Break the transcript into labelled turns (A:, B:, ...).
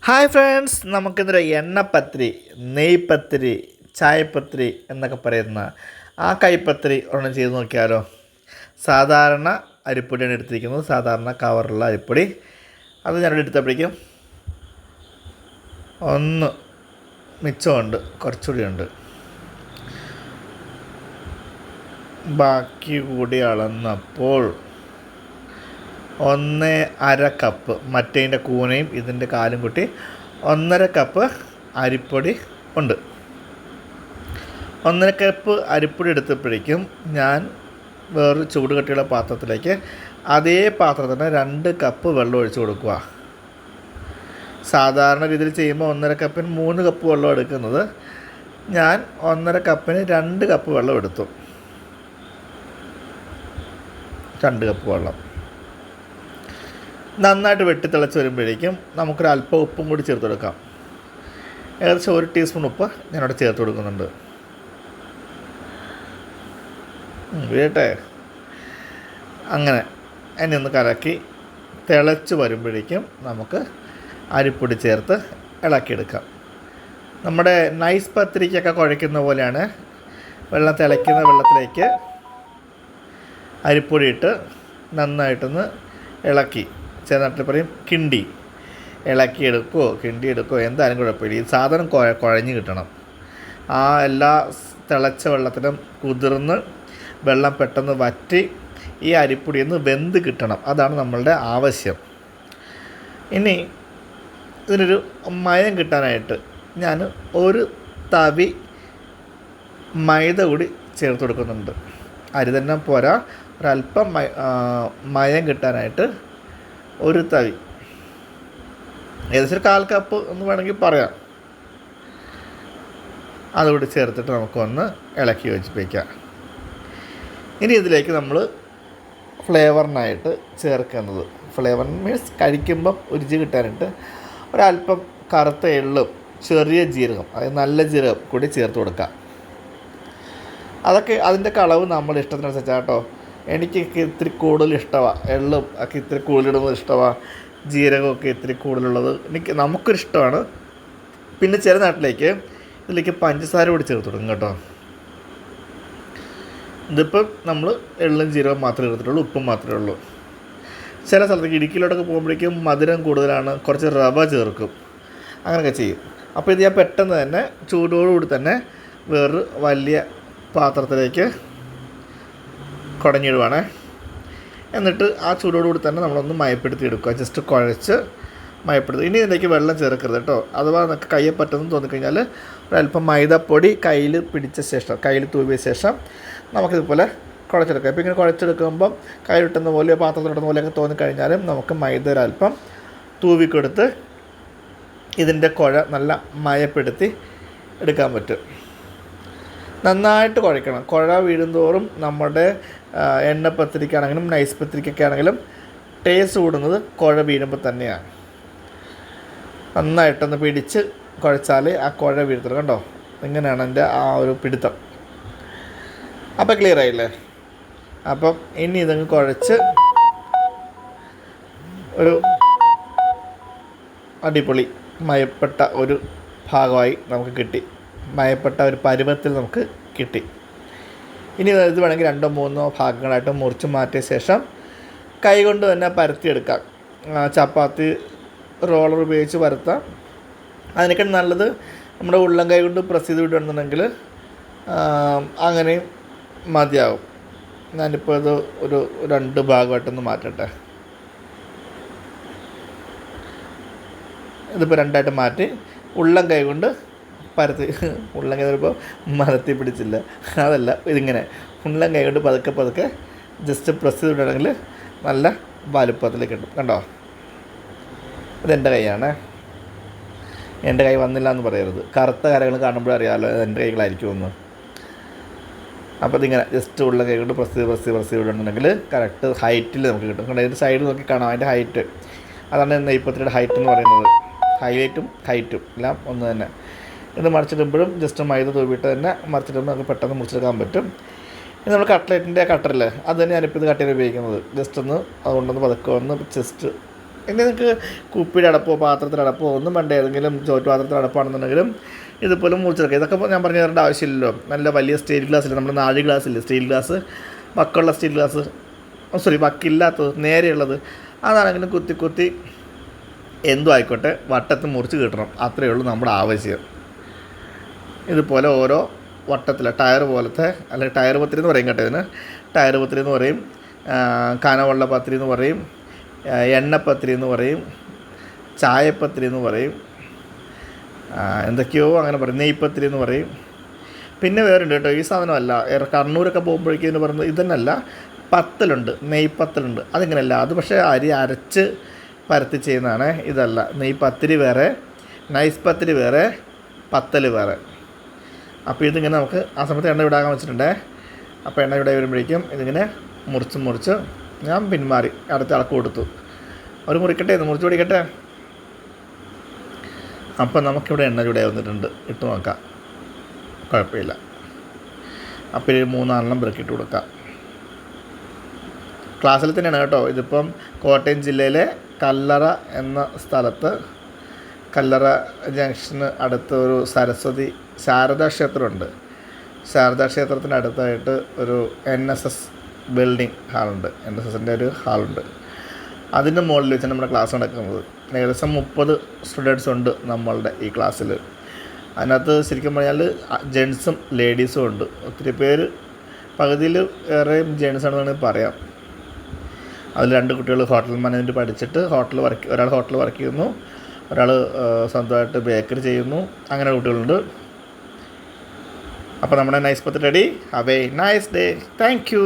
A: Hi friends, നമുക്കിന്നൊരു എണ്ണപ്പത്തിരി, നെയ്പത്തിരി, ചായപ്പത്തിരി എന്നൊക്കെ പറയുന്ന ആ കൈപ്പത്തിരി ഒരെണ്ണം ചെയ്ത് നോക്കിയാലോ. സാധാരണ അരിപ്പൊടിയാണ് എടുത്തിരിക്കുന്നത്, സാധാരണ കവറുള്ള അരിപ്പൊടി. അത് ഞാനിവിടെ എടുത്തപ്പോഴേക്കും ഒന്ന് മിച്ചമുണ്ട്, കുറച്ചുകൂടി ഉണ്ട്. ബാക്കി കൂടി അളന്നപ്പോൾ 1.5 കപ്പ് മറ്റേതിൻ്റെ കൂനയും ഇതിൻ്റെ കാലും കൂട്ടി 1.5 കപ്പ് അരിപ്പൊടി ഉണ്ട്. 1.5 കപ്പ് അരിപ്പൊടി എടുത്തപ്പോഴേക്കും ഞാൻ വേറൊരു ചൂട് കട്ടിയുള്ള പാത്രത്തിലേക്ക് അതേ പാത്രത്തിന് 2 കപ്പ് വെള്ളം ഒഴിച്ച് കൊടുക്കുക. സാധാരണ രീതിയിൽ ചെയ്യുമ്പോൾ 1.5 കപ്പിന് 3 കപ്പ് വെള്ളം എടുക്കുന്നത്, ഞാൻ 1.5 കപ്പിന് 2 കപ്പ് വെള്ളം എടുത്തു. 2 കപ്പ് വെള്ളം നന്നായിട്ട് വെട്ടിത്തിളച്ച് വരുമ്പോഴേക്കും നമുക്കൊരല്പം ഉപ്പും കൂടി ചേർത്ത് കൊടുക്കാം. ഏകദേശം 1 ടീസ്പൂൺ ഉപ്പ് ഞാനവിടെ ചേർത്ത് കൊടുക്കുന്നുണ്ട്. വീട്ടെ അങ്ങനെ എന്നെ ഒന്ന് കലക്കി തിളച്ച് വരുമ്പോഴേക്കും നമുക്ക് അരിപ്പൊടി ചേർത്ത് ഇളക്കിയെടുക്കാം. നമ്മുടെ നൈസ് പത്തിരിക്കൊക്കെ കുഴയ്ക്കുന്ന പോലെയാണ്. വെള്ളം തിളയ്ക്കുന്ന വെള്ളത്തിലേക്ക് അരിപ്പൊടി ഇട്ട് നന്നായിട്ടൊന്ന് ഇളക്കി, ചില നാട്ടിൽ പറയും കിണ്ടി, ഇളക്കിയെടുക്കുകയോ കിണ്ടിയെടുക്കുകയോ എന്തായാലും കുഴപ്പമില്ല. ഈ സാധനം കുഴഞ്ഞ് കിട്ടണം. ആ എല്ലാ തിളച്ച വെള്ളത്തിലും കുതിർന്ന് വെള്ളം പെട്ടെന്ന് വറ്റി ഈ അരിപ്പൊടിയൊന്ന് വെന്ത് കിട്ടണം. അതാണ് നമ്മളുടെ ആവശ്യം. ഇനി ഇതിനൊരു മയം കിട്ടാനായിട്ട് ഞാൻ 1 തവി മൈദ കൂടി ചേർത്ത് കൊടുക്കുന്നുണ്ട്. അരി തന്നെ പോരാ, ഒരല്പം മയം കിട്ടാനായിട്ട് 1 തവി, ഏകദേശം 1/4 കപ്പ് എന്ന് വേണമെങ്കിൽ പറയാം, അതുകൂടി ചേർത്തിട്ട് നമുക്കൊന്ന് ഇളക്കി യോജിപ്പിക്കാം. ഇനി ഇതിലേക്ക് നമ്മൾ ഫ്ലേവറിനായിട്ട് ചേർക്കുന്നത്, ഫ്ലേവർ മീൻസ് കഴിക്കുമ്പം രുചി കിട്ടാനായിട്ട് ഒരല്പം കറുത്ത എള്ളും ചെറിയ ജീരകം, അതായത് നല്ല ജീരകം കൂടി ചേർത്ത് കൊടുക്കാം. അതൊക്കെ അതിൻ്റെ അളവ് നമ്മുടെ ഇഷ്ടത്തിനനുസരിച്ചാണ് കേട്ടോ. എനിക്കൊക്കെ ഇത്തിരി കൂടുതൽ ഇഷ്ടമാണ്, എള്ളും ഒക്കെ ഇത്തിരി കൂടുതലിടുന്നത് ഇഷ്ടമാണ്, ജീരകമൊക്കെ ഇത്തിരി കൂടുതലുള്ളത് നമുക്കൊരിഷ്ടമാണ്. പിന്നെ ചില നാട്ടിലേക്ക് ഇതിലേക്ക് പഞ്ചസാര കൂടി ചേർത്ത് കൊടുക്കും കേട്ടോ. ഇതിപ്പം നമ്മൾ എള്ളും ജീരകം മാത്രമേ എടുത്തിട്ടുള്ളൂ, ഉപ്പും മാത്രമേ ഉള്ളൂ. ചില സ്ഥലത്തേക്ക് ഇടുക്കിയിലോട്ടൊക്കെ പോകുമ്പോഴേക്കും മധുരം കൂടുതലാണ്, കുറച്ച് റവ ചേർക്കും, അങ്ങനെയൊക്കെ ചെയ്യും. അപ്പോൾ ഇത് ഞാൻ പെട്ടെന്ന് തന്നെ ചൂടോടുകൂടി തന്നെ വേറൊരു വലിയ പാത്രത്തിലേക്ക് കുടഞ്ഞിടുവാണ്. എന്നിട്ട് ആ ചൂടോടുകൂടി തന്നെ നമ്മളൊന്ന് മയപ്പെടുത്തി എടുക്കുക, ജസ്റ്റ് കുഴച്ച് മയപ്പെടുത്തുക. ഇനി ഇതിലേക്ക് വെള്ളം ചേർക്കരുത് കേട്ടോ. അഥവാ നമുക്ക് കയ്യെ പറ്റുമെന്ന് തോന്നിക്കഴിഞ്ഞാൽ ഒരല്പം മൈദപ്പൊടി കയ്യിൽ പിടിച്ച ശേഷം, കയ്യിൽ തൂവിയ ശേഷം നമുക്കിതുപോലെ കുഴച്ചെടുക്കാം. ഇപ്പോൾ ഇങ്ങനെ കുഴച്ചെടുക്കുമ്പം കയ്യിലിട്ടുന്ന പോലെയോ പാത്രത്തിലിട്ടുന്ന പോലെയൊക്കെ തോന്നിക്കഴിഞ്ഞാലും നമുക്ക് മൈദ ഒരല്പം തൂവിക്കൊടുത്ത് ഇതിൻ്റെ കുഴ നല്ല മയപ്പെടുത്തി എടുക്കാൻ പറ്റും. നന്നായിട്ട് കുഴയ്ക്കണം. കുഴ വീഴുന്തോറും നമ്മുടെ എണ്ണപ്പത്തിരിക്കാണെങ്കിലും നൈസ് പത്തിരിക്കൊക്കെ ആണെങ്കിലും ടേസ്റ്റ് കൂടുന്നത് കുഴ വീഴുമ്പോൾ തന്നെയാണ്. നന്നായിട്ടൊന്ന് പിടിച്ച് കുഴച്ചാൽ ആ കുഴ വീഴത്തുള്ളൂ. കണ്ടോ, ഇങ്ങനെയാണ് എൻ്റെ ആ ഒരു പിടുത്തം. അപ്പോൾ ക്ലിയർ ആയില്ലേ? അപ്പം ഇനി ഇതങ്ങ് കുഴച്ച് ഒരു അടിപൊളി മയപ്പെട്ട ഒരു ഭാഗമായി നമുക്ക് കിട്ടി, മയപ്പെട്ട ഒരു പരുവത്തിൽ നമുക്ക് കിട്ടി. ഇനി ഇത് വേണമെങ്കിൽ 2-3 ഭാഗങ്ങളായിട്ട് മുറിച്ച് മാറ്റിയ ശേഷം കൈ കൊണ്ട് തന്നെ പരത്തിയെടുക്കാം. ചപ്പാത്തി റോളർ ഉപയോഗിച്ച് പരത്താം. അതിനൊക്കെ നല്ലത് നമ്മുടെ ഉള്ളം കൈ കൊണ്ട് പ്രസ് ചെയ്ത് വിടുകയാണെന്നുണ്ടെങ്കിൽ അങ്ങനെയും മതിയാവും. ഞാനിപ്പോൾ ഇത് ഒരു 2 ഭാഗമായിട്ടൊന്ന് മാറ്റട്ടെ. ഇതിപ്പോൾ 2ആയിട്ട് മാറ്റി ഉള്ളം കൈ കൊണ്ട് പരത്തി, ഉള്ളം കൈ ചിലപ്പോൾ മരത്തി പിടിച്ചില്ല, അതല്ല, ഇതിങ്ങനെ ഉള്ളം കൈ കൊണ്ട് പതുക്കെ ജസ്റ്റ് പ്രസ് ചെയ്തിട്ടുണ്ടെങ്കിൽ നല്ല വലുപ്പത്തിൽ കിട്ടും. കണ്ടോ, ഇതെൻ്റെ കൈയാണ്. എൻ്റെ കൈ വന്നില്ല എന്ന് പറയരുത്, കറുത്ത കരകൾ കാണുമ്പോഴേ അറിയാമല്ലോ എൻ്റെ കൈകളായിരിക്കുമെന്ന്. അപ്പോൾ ഇതിങ്ങനെ ജസ്റ്റ് ഉള്ള കൈ കൊണ്ട് പ്രസ് ചെയ്തിട്ടുണ്ടെങ്കിൽ കറക്റ്റ് ഹൈറ്റിൽ നമുക്ക് കിട്ടും. കണ്ടോ, ഇതിൻ്റെ സൈഡിൽ നോക്കി കാണാം അതിൻ്റെ ഹൈറ്റ്. അതാണ് നെയ്പത്തിരിയുടെ ഹൈറ്റ് എന്ന് പറയുന്നത്. ഹൈലൈറ്റും ഹൈറ്റും എല്ലാം ഒന്ന് തന്നെ. ഇത് മറിച്ചിടുമ്പോഴും ജസ്റ്റ് മൈദ തൂവിയിട്ട് തന്നെ മറിച്ചിടുമ്പോൾ നമുക്ക് പെട്ടെന്ന് മുറിച്ചെടുക്കാൻ പറ്റും. ഇനി നമ്മൾ കട്ട്ലറ്റിൻ്റെ കട്ടറില്ലേ, അത് തന്നെ ഞാനിപ്പോൾ ഇത് കട്ട് ചെയ്ത് ഉപയോഗിക്കുന്നത്. ജസ്റ്റ് ഒന്ന് അതുകൊണ്ടൊന്ന് പതുക്കെ ഒന്ന് ജസ്റ്റ് ഇനി നിങ്ങൾക്ക് കുപ്പിയുടെ അടപ്പോ പാത്രത്തിൻ്റെ അടപ്പോ ഒന്നും വേണ്ട, ഏതെങ്കിലും ചോറ്റ് പാത്രത്തിൻ്റെ അടപ്പാണെന്നുണ്ടെങ്കിലും ഇതുപോലെ മുറിച്ചെടുക്കുക. ഇതൊക്കെ ഞാൻ പറഞ്ഞു തരേണ്ട ആവശ്യമില്ലല്ലോ. നല്ല വലിയ സ്റ്റീൽ ഗ്ലാസ്സില്ല, നമ്മുടെ 4 ഗ്ലാസ്സില്ലേ സ്റ്റീൽ ഗ്ലാസ്, വക്കുള്ള സ്റ്റീൽ ഗ്ലാസ്, വക്കില്ലാത്തത് നേരെയുള്ളത്, അതാണെങ്കിലും കുത്തി കുത്തി എന്തും ആയിക്കോട്ടെ വട്ടത്തിൽ മുറിച്ച് കിട്ടണം. അത്രയേ ഉള്ളൂ നമ്മുടെ ആവശ്യം. ഇതുപോലെ ഓരോ വട്ടത്തിൽ ടയർ പോലത്തെ, അല്ലെങ്കിൽ ടയർ പത്തിരി എന്ന് പറയും കേട്ടോ ഇതിന്, ടയർ പത്തിരി എന്ന് പറയും, കനവെള്ള പത്തിരി എന്ന് പറയും, എണ്ണപ്പത്തിരി എന്ന് പറയും, ചായപ്പത്തിരി എന്ന് പറയും, എന്തൊക്കെയോ അങ്ങനെ പറയും, നെയ്പ്പത്തിരി എന്ന് പറയും. പിന്നെ വേറുണ്ട് കേട്ടോ, ഈ സാധനമല്ല, കണ്ണൂരൊക്കെ പോകുമ്പോഴേക്കും ഇതിന് പറയുന്നത് ഇതന്നല്ല, പത്തലുണ്ട്, നെയ്പ്പത്തലുണ്ട്. അതിങ്ങനെയല്ല, അത് പക്ഷേ അരി അരച്ച് പരത്തി ചെയ്യുന്നതാണ്. ഇതല്ല, നെയ്പ്പത്തിരി വേറെ, നൈസ് പത്തിരി വേറെ, പത്തൽ വേറെ. അപ്പോൾ ഇതിങ്ങനെ നമുക്ക് ആ സമയത്ത് എണ്ണ വിടാൻ വെച്ചിട്ടുണ്ടേ. അപ്പോൾ എണ്ണ ഇവിടെ വരുമ്പോഴേക്കും ഇതിങ്ങനെ മുറിച്ച് ഞാൻ പിന്മാറി അടുത്ത ആൾക്ക് കൊടുത്തു. അവർ മുറിക്കട്ടെ, ഇത് മുറിച്ച് പിടിക്കട്ടെ. അപ്പം നമുക്കിവിടെ എണ്ണ ചൂടായി വന്നിട്ടുണ്ട്, ഇട്ട് നോക്കാം, കുഴപ്പമില്ല. അപ്പോൾ 3 ബ്രക്കിട്ട് കൊടുക്കാം. ക്ലാസ്സിൽ തന്നെയാണ് കേട്ടോ. ഇതിപ്പം കോട്ടയം ജില്ലയിലെ കല്ലറ എന്ന സ്ഥലത്ത്, കല്ലറ ജംഗ്ഷന് അടുത്ത് ഒരു സരസ്വതി ശാരദാ ക്ഷേത്രമുണ്ട്. ശാരദാ ക്ഷേത്രത്തിൻ്റെ അടുത്തായിട്ട് ഒരു NSS ബിൽഡിംഗ് ഹാളുണ്ട്, NSSൻ്റെ ഒരു ഹാളുണ്ട്. അതിൻ്റെ മുകളിൽ വെച്ചാണ് നമ്മുടെ ക്ലാസ് നടക്കുന്നത്. ഏകദേശം 30 സ്റ്റുഡൻസ് ഉണ്ട് നമ്മളുടെ ഈ ക്ലാസ്സിൽ. അതിനകത്ത് ശരിക്കും പറഞ്ഞാൽ ജെൻസും ലേഡീസും ഉണ്ട്. ഒത്തിരി പേര്, പകുതിയിൽ ഏറെയും ജെൻസാണെന്ന് പറയാം. അതിൽ 2 കുട്ടികൾ ഹോട്ടൽ മാനേജ്മെൻറ്റ് പഠിച്ചിട്ട് ഒരാൾ ഹോട്ടൽ വർക്ക് ചെയ്യുന്നു, ഒരാൾ സ്വന്തമായിട്ട് ബേക്കറി ചെയ്യുന്നു. അങ്ങനെ കുട്ടികളുണ്ട്. അപ്പോൾ നമ്മുടെ നൈസ് പത്ത് ready. Have A nice day. Thank you.